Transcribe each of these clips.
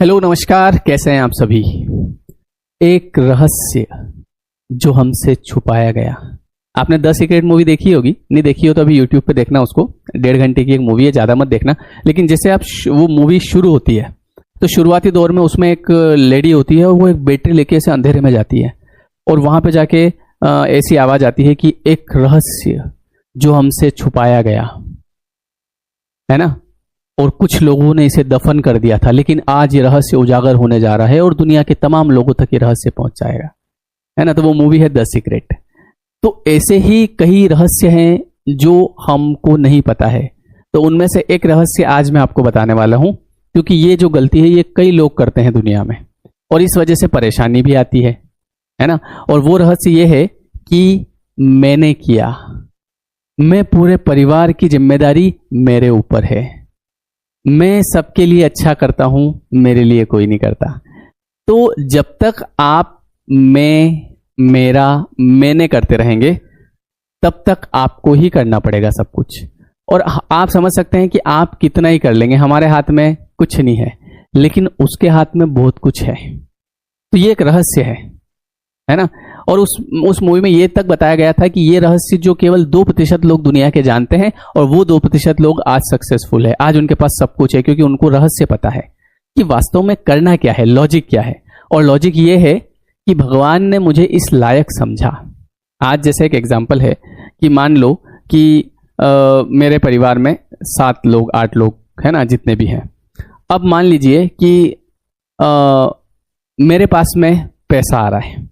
Hello नमस्कार, कैसे हैं आप सभी। एक रहस्य जो हमसे छुपाया गया। आपने द सीक्रेट मूवी देखी होगी, नहीं देखी हो तो अभी यूट्यूब पे देखना उसको। 1.5 घंटे की एक मूवी है, ज्यादा मत देखना। लेकिन जैसे आप वो मूवी शुरू होती है तो शुरुआती दौर में उसमें एक लेडी होती है और वो एक बैटरी लेके ऐसे अंधेरे में जाती है और वहां पे जाके ऐसी आवाज आती है कि एक रहस्य जो हमसे छुपाया गया है ना, और कुछ लोगों ने इसे दफन कर दिया था, लेकिन आज ये रहस्य उजागर होने जा रहा है और दुनिया के तमाम लोगों तक ये रहस्य पहुंच जाएगा, है ना। तो वो मूवी है द सीक्रेट। तो ऐसे ही कई रहस्य हैं जो हमको नहीं पता है। तो उनमें से एक रहस्य आज मैं आपको बताने वाला हूं, क्योंकि ये जो गलती है ये कई लोग करते हैं दुनिया में और इस वजह से परेशानी भी आती है ना। और वो रहस्य ये है कि मैंने किया, मैं पूरे परिवार की जिम्मेदारी मेरे ऊपर है, मैं सबके लिए अच्छा करता हूं, मेरे लिए कोई नहीं करता। तो जब तक आप मैं, मेरा, मैंने करते रहेंगे तब तक आपको ही करना पड़ेगा सब कुछ। और आप समझ सकते हैं कि आप कितना ही कर लेंगे, हमारे हाथ में कुछ नहीं है, लेकिन उसके हाथ में बहुत कुछ है। तो ये एक रहस्य है ना। और उस मूवी में ये तक बताया गया था कि ये रहस्य जो केवल 2% लोग दुनिया के जानते हैं और वो 2% लोग आज सक्सेसफुल है, आज उनके पास सब कुछ है, क्योंकि उनको रहस्य पता है कि वास्तव में करना क्या है, लॉजिक क्या है। और लॉजिक ये है कि भगवान ने मुझे इस लायक समझा। आज जैसे एक एग्जाम्पल है कि मान लो कि मेरे परिवार में 7 लोग 8 लोग है ना, जितने भी हैं। अब मान लीजिए कि मेरे पास में पैसा आ रहा है,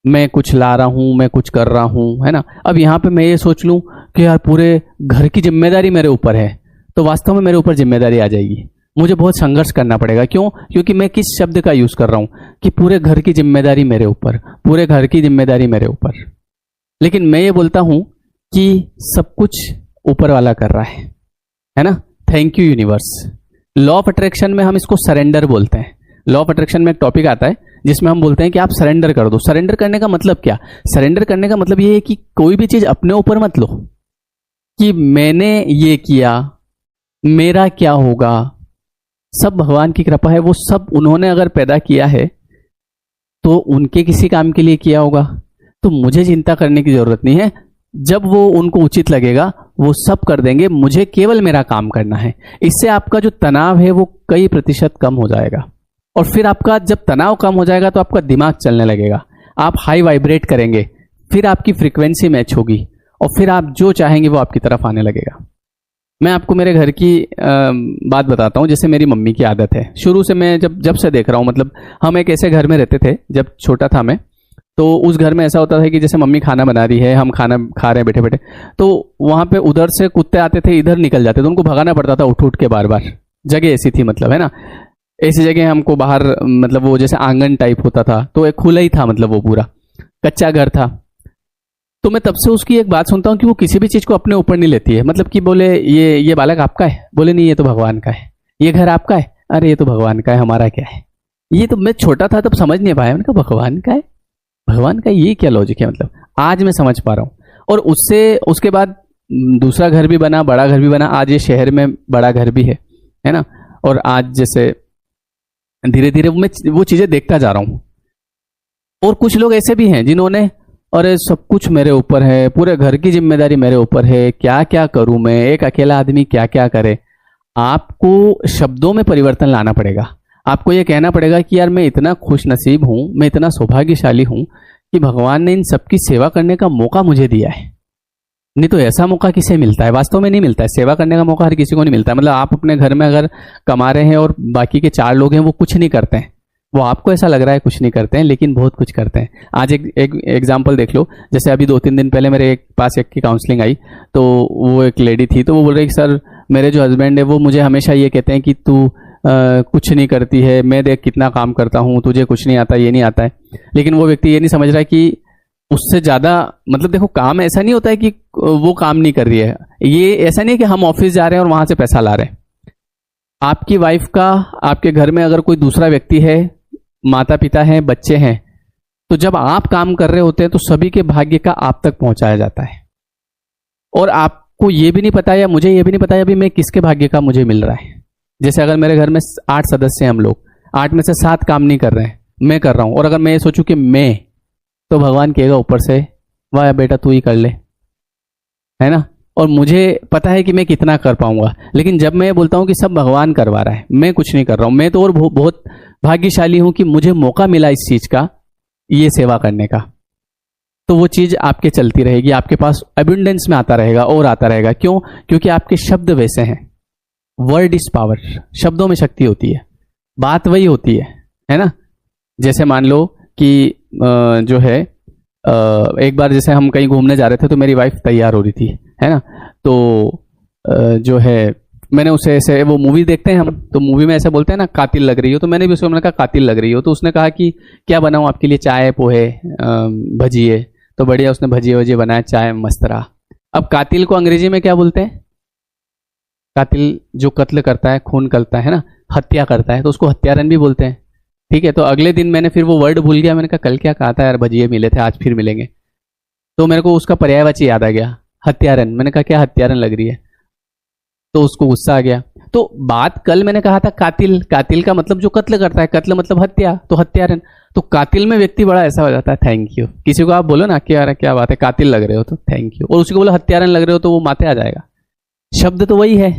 मैं कुछ ला रहा हूं, मैं कुछ कर रहा हूं, है ना। अब यहां पे मैं ये सोच लूं कि यार पूरे घर की जिम्मेदारी मेरे ऊपर है, तो वास्तव में मेरे ऊपर जिम्मेदारी आ जाएगी, मुझे बहुत संघर्ष करना पड़ेगा। क्यों? क्योंकि मैं किस शब्द का यूज कर रहा हूं कि पूरे घर की जिम्मेदारी मेरे ऊपर, पूरे घर की जिम्मेदारी मेरे ऊपर। लेकिन मैं ये बोलता हूं कि सब कुछ ऊपर वाला कर रहा है ना। Thank you universe. Law of attraction में हम इसको सरेंडर बोलते हैं। लॉ ऑफ अट्रैक्शन में एक टॉपिक आता है जिसमें हम बोलते हैं कि आप सरेंडर कर दो। सरेंडर करने का मतलब क्या? सरेंडर करने का मतलब ये है कि कोई भी चीज अपने ऊपर मत लो कि मैंने ये किया, मेरा क्या होगा। सब भगवान की कृपा है, वो सब उन्होंने अगर पैदा किया है तो उनके किसी काम के लिए किया होगा, तो मुझे चिंता करने की जरूरत नहीं है। जब वो उनको उचित लगेगा वो सब कर देंगे, मुझे केवल मेरा काम करना है। इससे आपका जो तनाव है वो कई प्रतिशत कम हो जाएगा। और फिर आपका जब तनाव कम हो जाएगा तो आपका दिमाग चलने लगेगा, आप हाई वाइब्रेट करेंगे, फिर आपकी फ्रीक्वेंसी मैच होगी और फिर आप जो चाहेंगे वो आपकी तरफ आने लगेगा। मैं आपको मेरे घर की बात बताता हूँ। जैसे मेरी मम्मी की आदत है, शुरू से मैं जब से देख रहा हूँ, मतलब हम एक ऐसे घर में रहते थे जब छोटा था मैं, तो उस घर में ऐसा होता था कि जैसे मम्मी खाना बना रही है, हम खाना खा रहे हैं बैठे बैठे, तो वहां पे उधर से कुत्ते आते थे, इधर निकल जाते थे, उनको भगाना पड़ता था उठ उठ के बार बार। जगह ऐसी थी, मतलब है ना, ऐसी जगह हमको बाहर, मतलब वो जैसे आंगन टाइप होता था, तो एक खुला ही था, मतलब वो पूरा कच्चा घर था। तो मैं तब से उसकी एक बात सुनता हूँ कि वो किसी भी चीज को अपने ऊपर नहीं लेती है। मतलब कि बोले ये बालक आपका है, बोले नहीं ये तो भगवान का है। ये घर आपका है, अरे ये तो भगवान का है, हमारा क्या है। ये तो मैं छोटा था तब समझ नहीं पाया, मैंने कहा भगवान का है, भगवान का ये क्या लॉजिक है। मतलब आज मैं समझ पा रहा हूँ। और उसके बाद दूसरा घर भी बना, बड़ा घर भी बना, आज ये शहर में बड़ा घर भी है ना। और आज जैसे धीरे धीरे मैं वो चीजें देखता जा रहा हूं। और कुछ लोग ऐसे भी हैं जिन्होंने, अरे सब कुछ मेरे ऊपर है, पूरे घर की जिम्मेदारी मेरे ऊपर है, क्या क्या करूं मैं, एक अकेला आदमी क्या क्या करे। आपको शब्दों में परिवर्तन लाना पड़ेगा। आपको यह कहना पड़ेगा कि यार मैं इतना खुश नसीब हूं, मैं इतना सौभाग्यशाली हूं कि भगवान ने इन सबकी सेवा करने का मौका मुझे दिया है। नहीं तो ऐसा मौका किसे मिलता है? वास्तव में नहीं मिलता है। सेवा करने का मौका हर किसी को नहीं मिलता है। मतलब आप अपने घर में अगर कमा रहे हैं और बाकी के 4 लोग हैं वो कुछ नहीं करते हैं, वो आपको ऐसा लग रहा है कुछ नहीं करते हैं, लेकिन बहुत कुछ करते हैं। आज एक एग्जांपल देख लो। जैसे अभी 2-3 दिन पहले मेरे पास एक की काउंसलिंग आई, तो वो एक लेडी थी, तो वो बोल रही कि सर मेरे जो हस्बैंड है वो मुझे हमेशा ये कहते हैं कि तू कुछ नहीं करती है, मैं देख कितना काम करता हूँ, तुझे कुछ नहीं आता, ये नहीं आता है। लेकिन वो व्यक्ति ये नहीं समझ रहा है कि उससे ज्यादा, मतलब देखो काम ऐसा नहीं होता है कि वो काम नहीं कर रही है। ये ऐसा नहीं है कि हम ऑफिस जा रहे हैं और वहां से पैसा ला रहे हैं। आपकी वाइफ का आपके घर में अगर कोई दूसरा व्यक्ति है, माता पिता हैं, बच्चे हैं, तो जब आप काम कर रहे होते हैं तो सभी के भाग्य का आप तक पहुंचाया जाता है। और आपको ये भी नहीं पता, या मुझे ये भी नहीं पता अभी मैं किसके भाग्य का मुझे मिल रहा है। जैसे अगर मेरे घर में 8 सदस्य हैं हम लोग, 8 में से 7 काम नहीं कर रहे हैं, मैं कर रहा हूं, और अगर मैं ये सोचूं कि मैं, तो भगवान कहेगा ऊपर से, वाह बेटा तू ही कर ले, है ना। और मुझे पता है कि मैं कितना कर पाऊंगा, लेकिन जब मैं बोलता हूं कि सब भगवान करवा रहा है, मैं कुछ नहीं कर रहा हूं, मैं तो और बहुत भाग्यशाली हूं कि मुझे मौका मिला इस चीज का, ये सेवा करने का, तो वो चीज आपके चलती रहेगी, आपके पास अबंडेंस में आता रहेगा और आता रहेगा। क्यों? क्योंकि आपके शब्द वैसे हैं। वर्ड इज पावर, शब्दों में शक्ति होती है, बात वही होती है ना। जैसे मान लो कि जो है एक बार जैसे हम कहीं घूमने जा रहे थे, तो मेरी वाइफ तैयार हो रही थी, है ना। तो जो है मैंने उसे ऐसे, वो मूवी देखते हैं हम, तो मूवी में ऐसे बोलते हैं ना, कातिल लग रही हो, तो मैंने भी उसको मैंने कहा कातिल लग रही हो, तो उसने कहा कि क्या बनाऊं आपके लिए, चाय पोहे भजिए, तो बढ़िया उसने भजिए वजिए बनाया, चाय मस्त रहा। अब कातिल को अंग्रेजी में क्या बोलते हैं? कातिल जो कत्ल करता है, खून करता है ना, हत्या करता है, तो उसको हत्यारन भी बोलते हैं। ठीक है, तो अगले दिन मैंने फिर वो वर्ड भूल गया, मैंने कहा कल क्या कहा था यार, भजिए मिले थे, आज फिर मिलेंगे, तो मेरे को उसका पर्यायवाची याद आ गया, हत्यारन। मैंने कहा क्या हत्यारन लग रही है, तो उसको गुस्सा आ गया। तो बात कल मैंने कहा था कातिल, कातिल का मतलब जो कत्ल करता है, कत्ल मतलब हत्या, तो हत्यारन। तो कातिल में व्यक्ति बड़ा ऐसा हो जाता है, थैंक यू। किसी को आप बोलो ना कि यार क्या बात है, कातिल लग रहे हो, तो थैंक यू, और उसी को बोलो हत्यारन लग रहे हो, तो वो माथे आ जाएगा। शब्द तो वही है,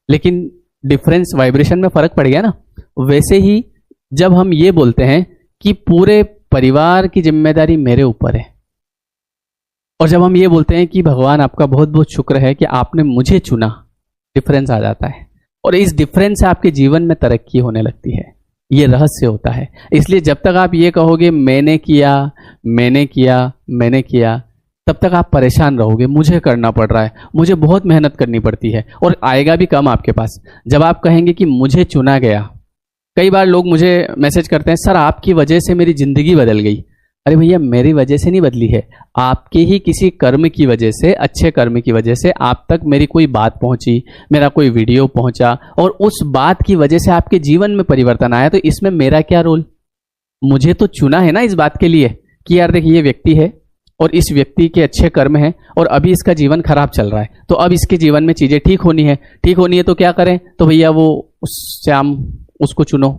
लेकिन डिफरेंस, वाइब्रेशन में फर्क पड़ गया ना। वैसे ही जब हम ये बोलते हैं कि पूरे परिवार की जिम्मेदारी मेरे ऊपर है, और जब हम ये बोलते हैं कि भगवान आपका बहुत बहुत शुक्र है कि आपने मुझे चुना, डिफरेंस आ जाता है, और इस डिफरेंस से आपके जीवन में तरक्की होने लगती है। ये रहस्य होता है। इसलिए जब तक आप ये कहोगे मैंने किया मैंने किया मैंने किया, तब तक आप परेशान रहोगे, मुझे करना पड़ रहा है, मुझे बहुत मेहनत करनी पड़ती है, और आएगा भी कम आपके पास। जब आप कहेंगे कि मुझे चुना गया, कई बार लोग मुझे मैसेज करते हैं, सर आपकी वजह से मेरी जिंदगी बदल गई। अरे भैया मेरी वजह से नहीं बदली है, आपके ही किसी कर्म की वजह से, अच्छे कर्म की वजह से आप तक मेरी कोई बात पहुंची, मेरा कोई वीडियो पहुंचा, और उस बात की वजह से आपके जीवन में परिवर्तन आया। तो इसमें मेरा क्या रोल? मुझे तो चुना है ना इस बात के लिए कि यार देखिए ये व्यक्ति है, और इस व्यक्ति के अच्छे कर्म हैं, और अभी इसका जीवन खराब चल रहा है, तो अब इसके जीवन में चीजें ठीक होनी है। ठीक होनी है तो क्या करें? तो भैया वो श्याम उसको चुनो।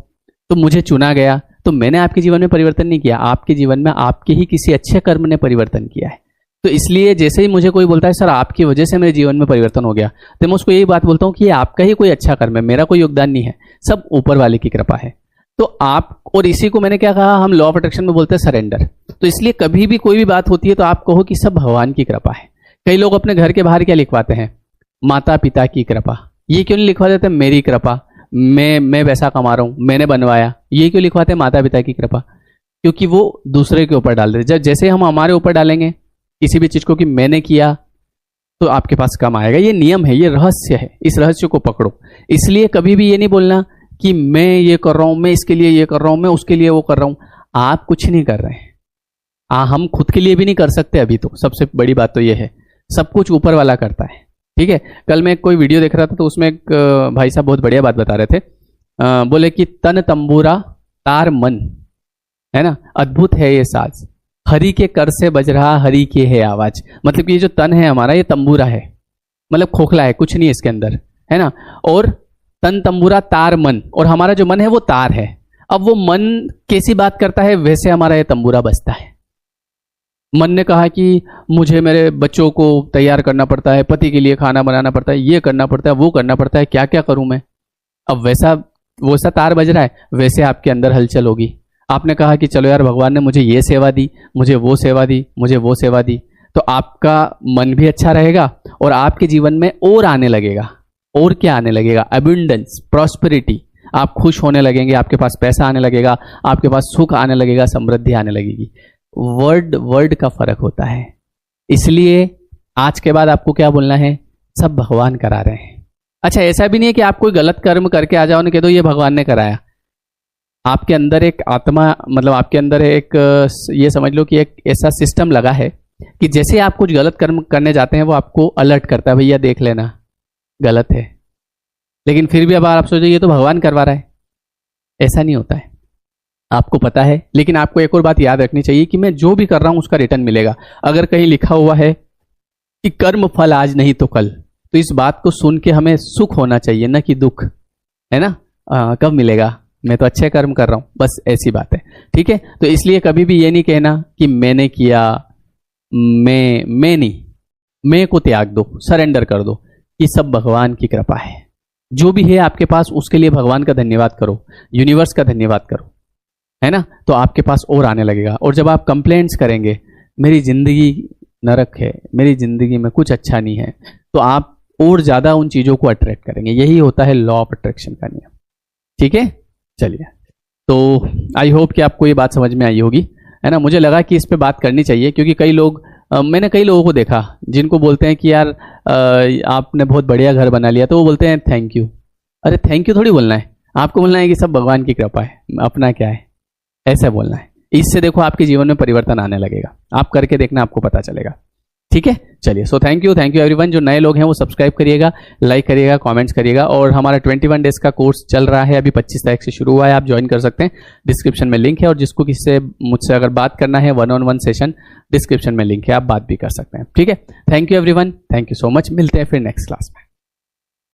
तो मुझे चुना गया, तो मैंने आपके जीवन में परिवर्तन नहीं किया, आपके जीवन में आपके ही किसी अच्छे कर्म ने परिवर्तन किया है। तो इसलिए जैसे ही मुझे कोई बोलता है सर आपकी वजह से मेरे जीवन में परिवर्तन हो गया, तो मैं उसको यही बात बोलता हूँ कि ये आपका ही कोई अच्छा कर्म है, मेरा कोई योगदान नहीं है, सब ऊपर वाले की कृपा है। तो आप, और इसी को मैंने क्या कहा, हम लॉ ऑफ अट्रैक्शन में बोलते हैं सरेंडर। तो इसलिए कभी भी कोई भी बात होती है तो आप कहो कि सब भगवान की कृपा है। कई लोग अपने घर के बाहर क्या लिखवाते हैं? माता पिता की कृपा। ये क्यों नहीं लिखवा देते मेरी कृपा, मैं वैसा कमा रहा हूं, मैंने बनवाया? ये क्यों लिखवाते माता पिता की कृपा? क्योंकि वो दूसरे के ऊपर डाल देते। जब जैसे हम हमारे ऊपर डालेंगे किसी भी चीज को कि मैंने किया, तो आपके पास कम आएगा। ये नियम है, ये रहस्य है, इस रहस्य को पकड़ो। इसलिए कभी भी ये नहीं बोलना कि मैं ये कर रहा हूं, मैं इसके लिए ये कर रहा हूं, मैं उसके लिए वो कर रहा हूं। आप कुछ नहीं कर रहे हैं, हम खुद के लिए भी नहीं कर सकते अभी। तो सबसे बड़ी बात तो ये है, सब कुछ ऊपर वाला करता है। ठीक है, कल मैं कोई वीडियो देख रहा था, तो उसमें एक भाई साहब बहुत बढ़िया बात बता रहे थे। बोले कि तन तंबूरा तार मन, है ना, अद्भुत है ये साज, हरि के कर से बज रहा हरि के है आवाज। मतलब कि ये जो तन है हमारा, ये तंबूरा है, मतलब खोखला है, कुछ नहीं है इसके अंदर, है ना। और तन तंबूरा तार मन, और हमारा जो मन है वो तार है। अब वो मन कैसी बात करता है, वैसे हमारा ये तंबूरा बजता है। मन ने कहा कि मुझे मेरे बच्चों को तैयार करना पड़ता है, पति के लिए खाना बनाना पड़ता है, ये करना पड़ता है, वो करना पड़ता है, क्या क्या करूं मैं। अब वैसा तार बज रहा है, वैसे आपके अंदर हलचल होगी। आपने कहा कि चलो यार भगवान ने मुझे ये सेवा दी, मुझे वो सेवा दी, मुझे वो सेवा दी, तो आपका मन भी अच्छा रहेगा, और आपके जीवन में और आने लगेगा। और क्या आने लगेगा? Abundance, prosperity. आप खुश होने लगेंगे, आपके पास पैसा आने लगेगा, आपके पास सुख आने लगेगा, समृद्धि आने लगेगी। वर्ड का फर्क होता है। इसलिए आज के बाद आपको क्या बोलना है? सब भगवान करा रहे हैं। अच्छा, ऐसा भी नहीं है कि आप कोई गलत कर्म करके आ जाओ और कह दो ये भगवान ने कराया। आपके अंदर एक आत्मा, मतलब आपके अंदर एक, ये समझ लो कि एक ऐसा सिस्टम लगा है कि जैसे आप कुछ गलत कर्म करने जाते हैं, वो आपको अलर्ट करता है, भैया देख लेना गलत है। लेकिन फिर भी अब आप सोचो ये तो भगवान करवा रहा है, ऐसा नहीं होता है। आपको पता है, लेकिन आपको एक और बात याद रखनी चाहिए कि मैं जो भी कर रहा हूं उसका रिटर्न मिलेगा। अगर कहीं लिखा हुआ है कि कर्म फल आज नहीं तो कल, तो इस बात को सुन के हमें सुख होना चाहिए, ना कि दुख, है ना। कब मिलेगा? मैं तो अच्छे कर्म कर रहा हूं, बस ऐसी बात है। ठीक है, तो इसलिए कभी भी ये नहीं कहना कि मैंने किया, मैं नहीं, मैं को त्याग दो, सरेंडर कर दो कि सब भगवान की कृपा है। जो भी है आपके पास उसके लिए भगवान का धन्यवाद करो, यूनिवर्स का धन्यवाद करो, है ना, तो आपके पास और आने लगेगा। और जब आप कंप्लेंट्स करेंगे मेरी जिंदगी नरक है, मेरी जिंदगी में कुछ अच्छा नहीं है, तो आप और ज्यादा उन चीजों को अट्रैक्ट करेंगे। यही होता है लॉ ऑफ अट्रैक्शन का नियम। ठीक है, चलिए, तो आई होप कि आपको ये बात समझ में आई होगी, है ना। मुझे लगा कि इस पे बात करनी चाहिए, क्योंकि कई लोग, मैंने कई लोगों को देखा जिनको बोलते हैं कि यार आपने बहुत बढ़िया घर बना लिया, तो वो बोलते हैं थैंक यू। अरे थैंक यू थोड़ी बोलना है, आपको बोलना है कि सब भगवान की कृपा है, अपना क्या है, ऐसे बोलना है। इससे देखो आपके जीवन में परिवर्तन आने लगेगा, आप करके देखना, आपको पता चलेगा। ठीक है, चलिए, सो थैंक यू एवरीवन। जो नए लोग हैं वो सब्सक्राइब करिएगा, लाइक करिएगा, कमेंट्स करिएगा। और हमारा 21 डेज का कोर्स चल रहा है, अभी 25 तारीख से शुरू हुआ है, आप ज्वाइन कर सकते हैं, डिस्क्रिप्शन में लिंक है। और जिसको किसी से मुझसे अगर बात करना है 1-on-1 सेशन, डिस्क्रिप्शन में लिंक है, आप बात भी कर सकते हैं। ठीक है, thank you everyone, thank you so much. मिलते हैं फिर नेक्स्ट क्लास में।